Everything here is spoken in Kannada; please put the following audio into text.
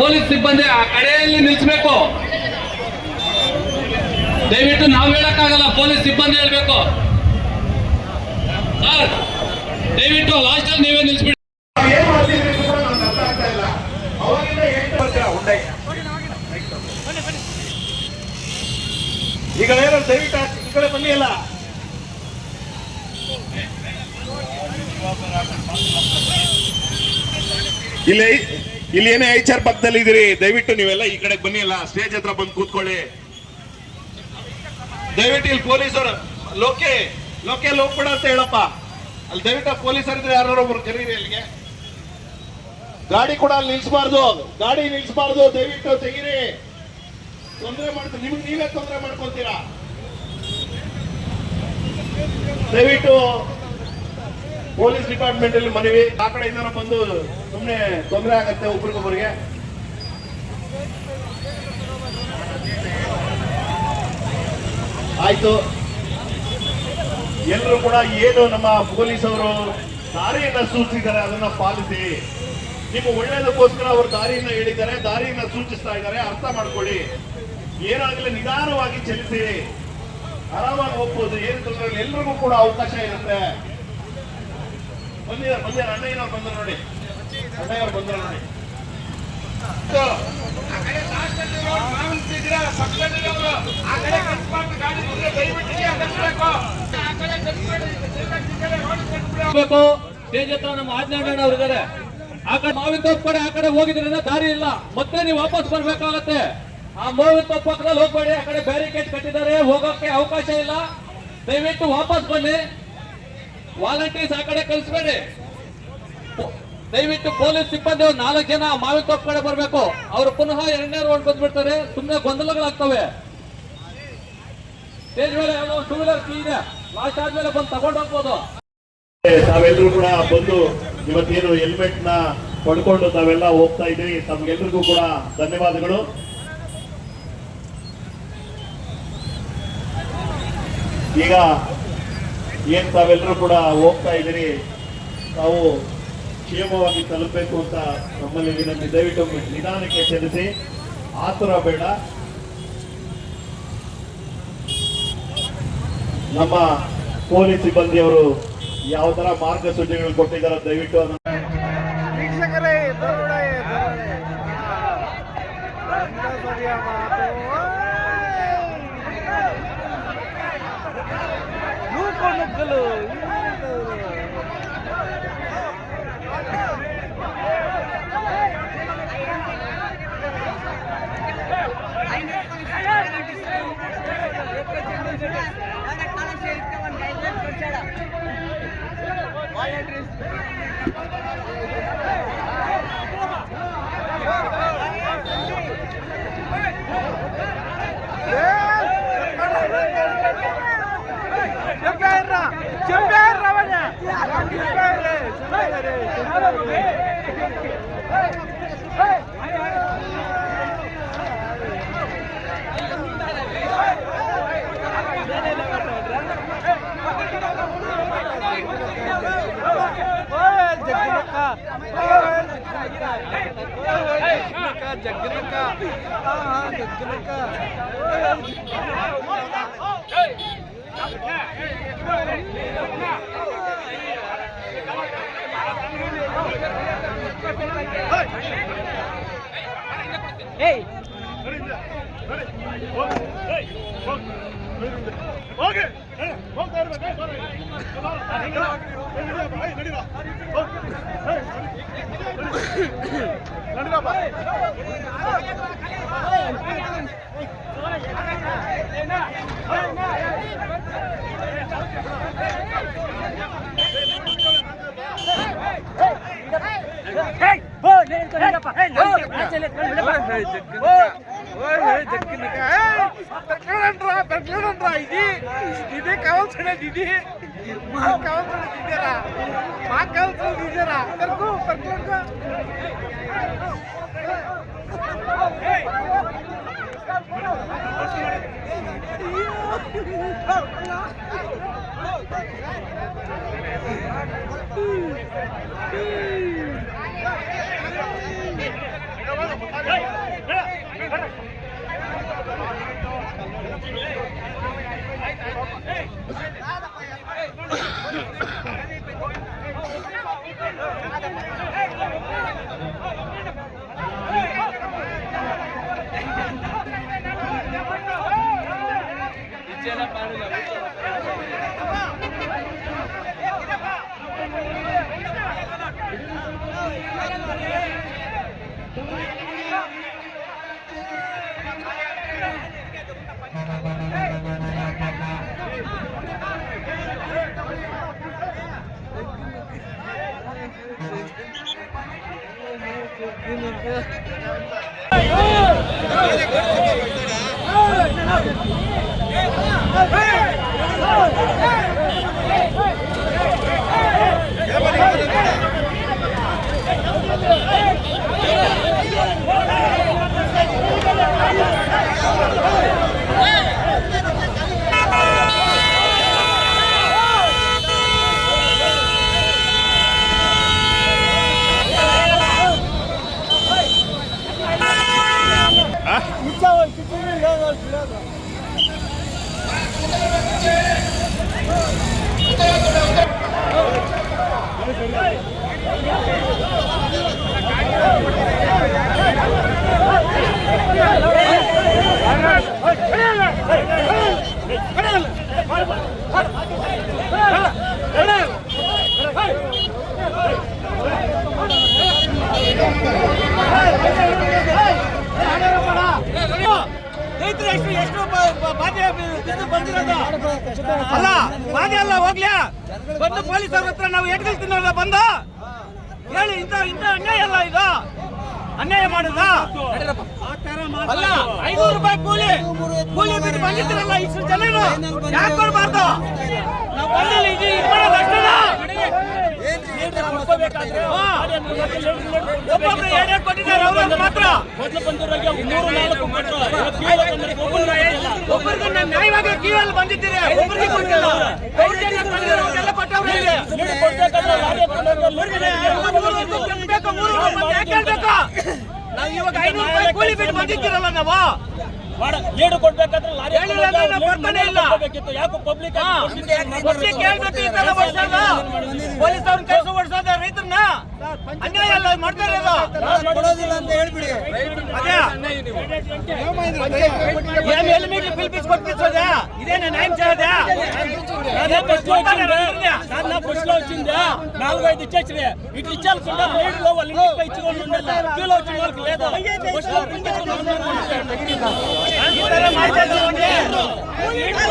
ಪೊಲೀಸ್ ಸಿಬ್ಬಂದಿ ಆ ಕಡೆಯಲ್ಲಿ ನಿಲ್ಲಿಸಬೇಕು. ದಯವಿಟ್ಟು ನಾವು ಹೇಳಕ್ಕಾಗಲ್ಲ, ಪೊಲೀಸ್ ಸಿಬ್ಬಂದಿ ಹೇಳ್ಬೇಕು. ಸರ್ ದಯವಿಟ್ಟು ಲಾಸ್ಟ್ ಅಲ್ಲಿ ನೀವೇ ನಿಲ್ಲಿಸ್ಬಿಡಿ. ಈಗ ಏನೋ ದಯವಿಟ್ಟು ಈ ಕಡೆ ಬನ್ನಿ ಅಲ್ಲ. ಇಲ್ಲಿ ಏನೇ HR ಪಕ್ಕದಲ್ಲಿ ಇದೀರಿ, ದಯವಿಟ್ಟು ನೀವೆಲ್ಲ ಈ ಕಡೆ ಬನ್ನಿ ಅಲ್ಲ, ಸ್ಟೇಜ್ ಹತ್ರ ಬಂದು ಕೂತ್ಕೊಳ್ಳಿ. ದಯವಿಟ್ಟು ಇಲ್ಲಿ ಪೊಲೀಸರು ಲೋಕೆ ಹೋಗ್ಬಿಡ ಅಂತ ಹೇಳಪ್ಪ. ಅಲ್ಲಿ ದಯವಿಟ್ಟು ಪೊಲೀಸರಿದ್ರೆ ಯಾರು ಒಬ್ರು ಕರೀರಿ ಅಲ್ಲಿಗೆ. ಗಾಡಿ ಕೂಡ ಅಲ್ಲಿ ನಿಲ್ಸಬಾರ್ದು, ದಯವಿಟ್ಟು ತೆಗೀರಿ. ತೊಂದರೆ ಮಾಡ್ತೀರಿ, ನಿಮ್ಗೆ ನೀವೇ ತೊಂದರೆ ಮಾಡ್ಕೊತೀರಾ. ದಯವಿಟ್ಟು ಪೊಲೀಸ್ ಡಿಪಾರ್ಟ್ಮೆಂಟ್ ಅಲ್ಲಿ ಮನವಿ, ಆ ಕಡೆಯಿಂದ ಬಂದು ಸುಮ್ಮನೆ ತೊಂದರೆ ಆಗತ್ತೆ ಒಬ್ರಿಗೊಬ್ಬರಿಗೆ. ಆಯ್ತು, ಎಲ್ಲರೂ ಕೂಡ ಏನು ನಮ್ಮ ಪೊಲೀಸವರು ದಾರಿಯನ್ನ ಸೂಚಿಸಿದ್ದಾರೆ ಅದನ್ನ ಪಾಲಿಸಿ. ನಿಮ್ಮ ಒಳ್ಳೆಯದಕ್ಕೋಸ್ಕರ ಅವರು ದಾರಿಯನ್ನ ಹೇಳಿದ್ದಾರೆ, ದಾರಿಯನ್ನ ಸೂಚಿಸ್ತಾ ಇದ್ದಾರೆ, ಅರ್ಥ ಮಾಡ್ಕೊಳ್ಳಿ. ಏನಾಗಲಿ ನಿಧಾನವಾಗಿ ಚಲಿಸಿ, ಆರಾಮಾಗಿ ಹೋಗ್ಬೋದು, ಏನು ತೊಂದರೆ ಇಲ್ಲ. ಎಲ್ರಿಗೂ ಕೂಡ ಅವಕಾಶ ಇರುತ್ತೆ. ಬಂದಿದ್ದಾರೆ ಅಣ್ಣಯ್ಯನವ್ರು ಬಂದ್ರು ನೋಡಿ, ನೋಡಿ. ಸ್ಟೇಜ್ ಹತ್ರ ನಮ್ಮ ಆಜ್ಞಾಣ್ಣ ಅವ್ರು ಇದ್ದಾರೆ. ಆ ಕಡೆ ಮಾವಿನ ತೋಪ್ ಕಡೆ ಆ ಕಡೆ ಹೋಗಿದ್ರಿಂದ ದಾರಿ ಇಲ್ಲ, ಮತ್ತೆ ನೀವು ವಾಪಸ್ ಬರ್ಬೇಕಾಗತ್ತೆ. ಆ ಮಾವಿನ ತೋಪ್ ಪಕ್ಕದಲ್ಲಿ ಹೋಗ್ಬೇಡಿ, ಆ ಕಡೆ ಬ್ಯಾರಿಕೇಡ್ ಕಟ್ಟಿದ್ದಾರೆ, ಹೋಗೋಕೆ ಅವಕಾಶ ಇಲ್ಲ. ದಯವಿಟ್ಟು ವಾಪಸ್ ಬನ್ನಿ. ವಾಲಂಟಿಯರ್ಸ್ ಆ ಕಡೆ ಕಳಿಸ್ಬೇಡಿ. ದಯವಿಟ್ಟು ಪೊಲೀಸ್ ಸಿಬ್ಬಂದಿ 4 ಜನ ಮಾವಿನ ತೋಪ್ ಕಡೆ ಬರಬೇಕು. ಅವರು ಪುನಃ 2ನೇ ರೌಂಡ್ ಬಂದ್ಬಿಡ್ತಾರೆ, ಸುಮ್ಮನೆ ಗೊಂದಲಗಳಾಗ್ತವೆ. ಸ್ಟೇಜ್ ಮೇಲೆ ಯಾವುದೋ 2 ವೀಲರ್ ಕೀ ಇದೆ, ಲಾಸ್ಟ್ ಆದ್ಮೇಲೆ ಬಂದು ತಗೊಂಡು ಹೋಗ್ಬೋದು. ತಾವೆಲ್ಲರೂ ಕೂಡ ಬಂದು ಇವತ್ತೇನು ಹೆಲ್ಮೆಟ್ ನ ಪಡ್ಕೊಂಡು ತಾವೆಲ್ಲ ಹೋಗ್ತಾ ಇದ್ರಿ, ತಮ್ಗೆಲ್ರಿಗೂ ಕೂಡ ಧನ್ಯವಾದಗಳು. ಈಗ ಏನ್ ತಾವೆಲ್ಲರೂ ಕೂಡ ಹೋಗ್ತಾ ಇದ್ದೀರಿ, ತಾವು ಕ್ಷೇಮವಾಗಿ ತಲುಪಬೇಕು ಅಂತ ನಮ್ಮಲ್ಲಿ ವಿನಂತಿ. ದಯವಿಟ್ಟು ನಿಧಾನಕ್ಕೆ ಚಲಿಸಿ, ಆತುರ ಬೇಡ. ನಮ್ಮ ಪೊಲೀಸ್ ಸಿಬ್ಬಂದಿಯವರು ಯಾವ ತರ ಮಾರ್ಗಸೂಚಿಗಳು ಕೊಟ್ಟಿದ್ದಾರೆ ದಯವಿಟ್ಟು ವೀಕ್ಷಕರೇ, ఇది కావాల్సిన ఇది మాకు కావాల్సిన ఇదేరా మాకు కావాల్సిన ఇదేరా పెరుగు పెరుగు Hey! ಅಲ್ಲ ಬಾಧೆ ಅಲ್ಲ ಹೋಗ್ಲಿ ಬಂದು ಪೊಲೀಸರ ಹತ್ರ ನಾವು ಎಟ್ಗಳು ತಿನ್ನೋದ ಬಂದ ಹೇಳಿ ಇಂತ ಅನ್ಯಾಯ ಅಲ್ಲ ಇದು ಅನ್ಯಾಯ ಮಾಡುದ ಅಲ್ಲ 500 ರೂಪಾಯಿ ಕೂಲಿ ಬಿಟ್ಟು ಬಂದಿದ್ರಲ್ಲ ಇಷ್ಟು ಜನ ಯಾಕೆ ಕೊಡ್ಬಾರ್ದು ನಾವು ಬಂದಿಲ್ಲ ಇದು ಮಾಡೋದು ಅಷ್ಟೇನಾ ಒಬ್ಬೊಬ್ರು ಏನೇ ಕೊಟ್ಟಿದ್ದಾರೆ ಅವ್ರಿಗೆ ಮಾತ್ರ ಒಬ್ಬರಿಗೆ ನ್ಯಾಯವಾಗಿ ಕ್ಯೂಯಲ್ಲಿ ಬಂದಿದ್ದೀರಿ ಒಬ್ಬರಿಗೆ ಕೊಟ್ಟಿಲ್ಲ ಅವ್ರಿಗೆಲ್ಲ ಕೊಟ್ಟವ್ರೆ ನಾವು ಇವಾಗ 500 ರೂಪಾಯಿ ಕೂಲಿ ಬಿಟ್ಟು ಬಂದಿದ್ದೀರಲ್ಲ ನಾವು ಏಡು ಕೊಡ್ಬೇಕಾದ್ರೆ ಲಾರಿ ಬರ್ತಾನೆ ಇಲ್ಲ ಯಾಕೆ ಪಬ್ಲಿಕ್ ಹೇಳ್ಬೇಕು ಈ ತರ ಓಡಿಸೋದು ಪೊಲೀಸ್ ಅವ್ರನ್ನ ಕೆಲಸ ಓಡಿಸೋದ ರೈತರನ್ನ ಅನ್ಯಾಯ ಅಲ್ಲ ಮಾಡ್ತಾ ಇರೋದು ಕೊಡೋದಿಲ್ಲ ಅಂತ ಹೇಳ್ಬಿಡಿ. ಅದೇ ಎಲಿಮಿಟ್ಲಿ ಬಿಲ್ ಬೀಸ್ కొట్టించోదా ఇదేనా న్యాయం చేయదా అదే బస్సులో వచ్చిందా 4-5 ఇచ్చేసి ఇట్లా ఇచ్చాల్సిందా లీడ్లో వాళ్ళు ఇంటికి ఇచ్చుకొని ఉండాలి క్యూలో వచ్చిన వాళ్ళకి లేదా బస్సులో ఈ ತರ ಮಾಡ್ತಾ ಇದ್ದಾರೆ